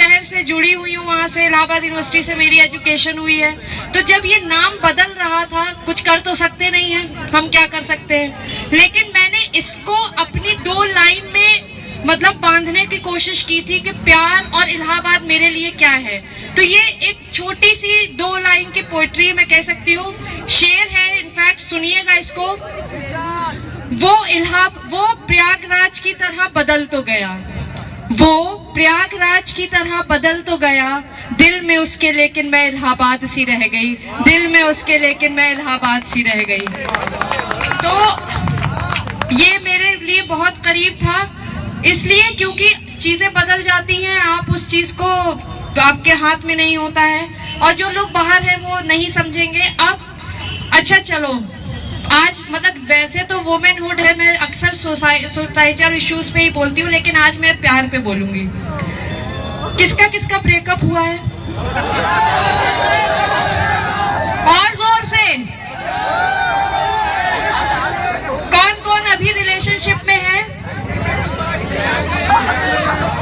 शहर से जुड़ी हुई हूँ, वहां से इलाहाबाद यूनिवर्सिटी से मेरी एजुकेशन हुई है। तो जब ये नाम बदल रहा था, कुछ कर तो सकते नहीं है, हम क्या कर सकते हैं, लेकिन मैंने इसको अपनी 2 लाइन में मतलब बांधने की कोशिश की थी कि प्यार और इलाहाबाद मेरे लिए क्या है। तो ये एक छोटी सी 2 लाइन की पोएट्री मैं कह सकती हूँ, शेर है इनफैक्ट, सुनिएगा इसको। वो प्रयागराज की तरह बदल तो गया, वो प्रयागराज की तरह बदल तो गया, दिल में उसके लेकिन मैं इलाहाबाद सी रह गई, दिल में उसके लेकिन मैं इलाहाबाद सी रह गई। तो ये मेरे लिए बहुत करीब था, इसलिए क्योंकि चीजें बदल जाती हैं, आप उस चीज को आपके हाथ में नहीं होता है, और जो लोग बाहर हैं वो नहीं समझेंगे। अब अच्छा चलो, आज मतलब वैसे तो वुमेनहुड है, मैं अक्सर सोसाइटल इश्यूज पे ही बोलती हूँ, लेकिन आज मैं प्यार पे बोलूंगी। किसका किसका ब्रेकअप हुआ है? और जोर से, कौन कौन अभी रिलेशनशिप में है?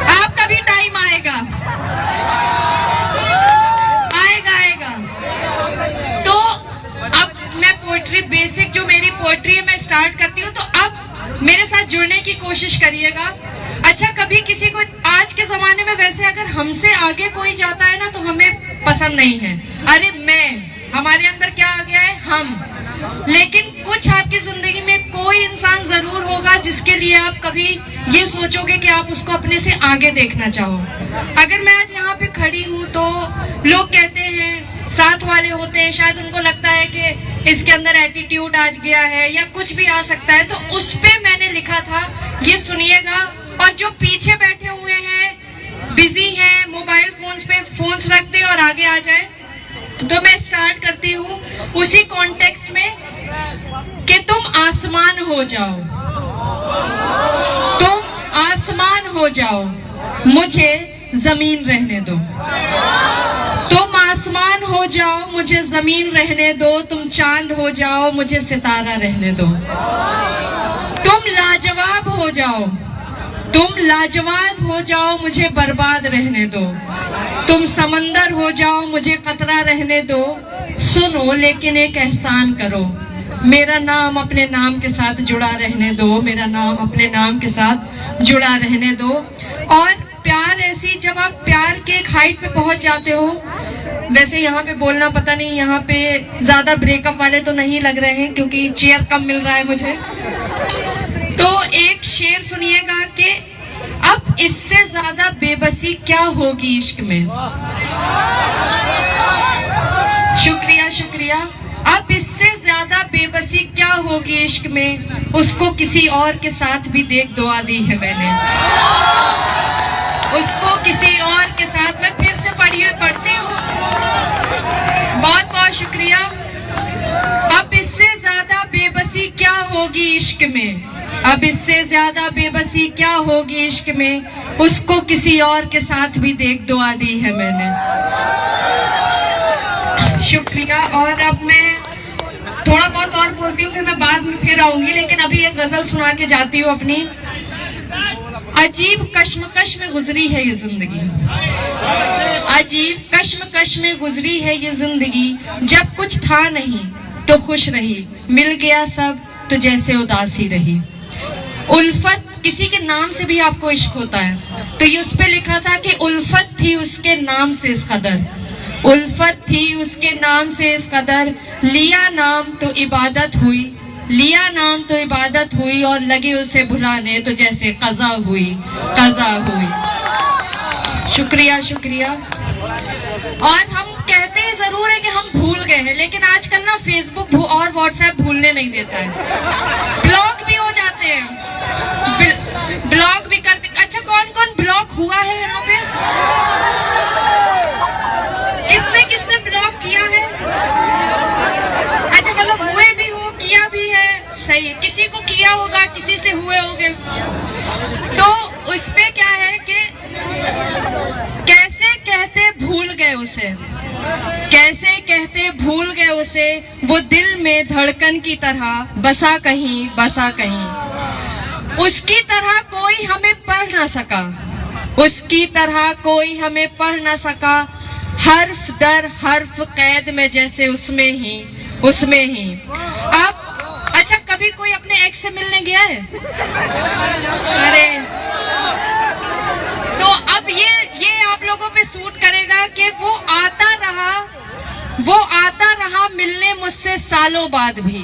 आपका भी टाइम आएगा, आएगा आएगा। तो अब मैं पोएट्री, बेसिक जो मेरी पोएट्री है मैं स्टार्ट करती हूँ, तो अब मेरे साथ जुड़ने की कोशिश करिएगा। अच्छा, कभी किसी को, आज के जमाने में वैसे अगर हमसे आगे कोई जाता है ना तो हमें पसंद नहीं है, अरे मैं, हमारे अंदर क्या आ गया है, हम। लेकिन कुछ आपकी जिंदगी में कोई इंसान जरूर होगा जिसके लिए आप कभी ये सोचोगे कि आप उसको अपने से आगे देखना चाहो। अगर मैं आज यहाँ पे खड़ी हूँ तो लोग कहते हैं, साथ वाले होते हैं, शायद उनको लगता है कि इसके अंदर एटीट्यूड आ गया है या कुछ भी आ सकता है, तो उस पे मैंने लिखा था, ये सुनिएगा। और जो पीछे बैठे हुए हैं, बिजी हैं, मोबाइल फोन्स पे फोन्स रख दे और आगे आ जाए, तो मैं स्टार्ट करती हूँ उसी कॉन्टेक्स्ट में कि तुम आसमान हो जाओ, तुम आसमान हो जाओ, मुझे जमीन रहने दो। तुम आसमान हो जाओ, मुझे जमीन रहने दो, तुम चांद हो जाओ, मुझे सितारा रहने दो। तुम लाजवाब हो जाओ, तुम लाजवाब हो जाओ, मुझे बर्बाद रहने दो। तुम समंदर हो जाओ, मुझे कतरा रहने दो। सुनो लेकिन एक एहसान करो, मेरा नाम अपने नाम के साथ जुड़ा रहने दो, मेरा नाम अपने नाम के साथ जुड़ा रहने दो। और प्यार ऐसी, जब आप प्यार के एक हाइट पे पहुंच जाते हो, वैसे यहाँ पे बोलना, पता नहीं यहाँ पे ज्यादा ब्रेकअप वाले तो नहीं लग रहे हैं क्योंकि चेयर कम मिल रहा है मुझे, तो एक शेर सुनिएगा कि अब इससे ज्यादा बेबसी क्या होगी इश्क में। शुक्रिया शुक्रिया। अब इससे ज्यादा बेबसी क्या होगी इश्क में, उसको किसी और के साथ भी देख दुआ दी है मैंने, उसको किसी और के साथ। मैं फिर से पढ़ती हूँ, बहुत बहुत शुक्रिया। अब इससे ज्यादा बेबसी क्या होगी इश्क में, अब इससे ज्यादा बेबसी क्या होगी इश्क में, उसको किसी और के साथ भी देख दुआ दी है मैंने। शुक्रिया। और अब मैं थोड़ा बहुत और बोलती हूँ, फिर मैं बाद में फिर आऊंगी, लेकिन अभी एक गजल सुना के जाती हूँ अपनी। अजीब कश्मकश में गुजरी है ये जिंदगी, अजीब कश्मकश में गुजरी है ये जिंदगी, जब कुछ था नहीं तो खुश रही, मिल गया सब तो जैसे उदासी रही। उल्फत, किसी के नाम से भी आपको इश्क होता है, तो ये उस पे लिखा था कि उल्फत थी उसके नाम से इस कदर, उल्फत थी उसके नाम से इस कदर, लिया नाम तो इबादत हुई, लिया नाम तो इबादत हुई, और लगे उसे भुलाने तो जैसे कज़ा हुई, कज़ा हुई। शुक्रिया शुक्रिया। और हम कहते हैं जरूर है कि हम भूल गए हैं, लेकिन आजकल ना फेसबुक और व्हाट्सएप भूलने नहीं देता है, ब्लॉक भी हो जाते हैं, ब्लॉक भी करते। अच्छा, कौन कौन ब्लॉक हुआ है यहाँ पे? किसने किसने ब्लॉक किया है? अच्छा, मतलब हुए भी हो, किया भी है, सही है। किसी को किया होगा, किसी से हुए होंगे, तो उस पे क्या है कि कैसे कहते भूल गए उसे, कैसे कहते भूल गए उसे, वो दिल में धड़कन की तरह बसा कहीं, बसा कहीं। उसकी तरह कोई हमें पढ़ ना सका, उसकी तरह कोई हमें पढ़ न सका, हर्फ दर हर्फ कैद में जैसे उसमें ही। अब अच्छा, कभी कोई अपने एक्स से मिलने गया है? अरे, तो अब ये आप लोगों पे सूट करेगा कि वो आता रहा मिलने मुझसे सालों बाद भी,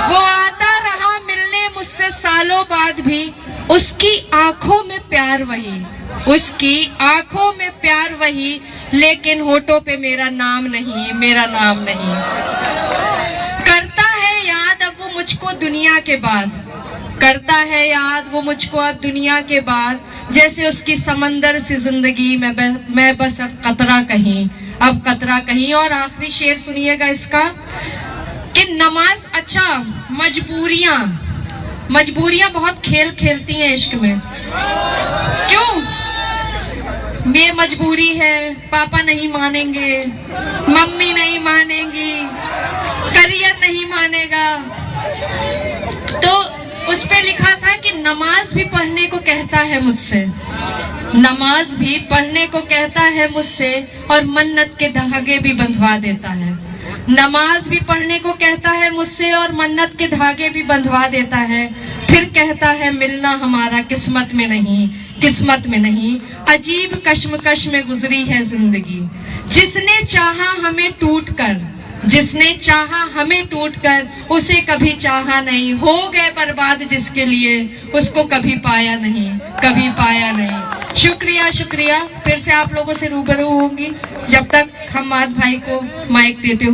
वो आता रहा मिलने मुझसे सालों बाद भी। उसकी आंखों में प्यार वही, उसकी आंखों में प्यार वही, लेकिन होठों पे मेरा नाम नहीं। करता है याद अब वो मुझको दुनिया के बाद, करता है याद वो मुझको अब दुनिया के बाद, जैसे उसकी समंदर सी जिंदगी में मैं बस अब कतरा कहीं। और आखिरी शेर सुनिएगा इसका कि नमाज, अच्छा, मजबूरियां बहुत खेल खेलती हैं इश्क में। क्यों? ये मजबूरी है, पापा नहीं मानेंगे, मम्मी नहीं मानेंगी, करियर नहीं मानेगा। तो उस पे लिखा था कि नमाज भी पढ़ने को कहता है मुझसे, नमाज भी पढ़ने को कहता है मुझसे, और मन्नत के धागे भी बंधवा देता है। नमाज भी पढ़ने को कहता है मुझसे और मन्नत के धागे भी बंधवा देता है। फिर कहता है मिलना हमारा किस्मत में नहीं। अजीब कश्मकश में गुजरी है जिंदगी, जिसने चाहा हमें टूटकर उसे कभी चाहा नहीं। हो गए बर्बाद जिसके लिए उसको कभी पाया नहीं। शुक्रिया। फिर से आप लोगों से रूबरू होंगी, जब तक हम माद भाई को माइक देते हुए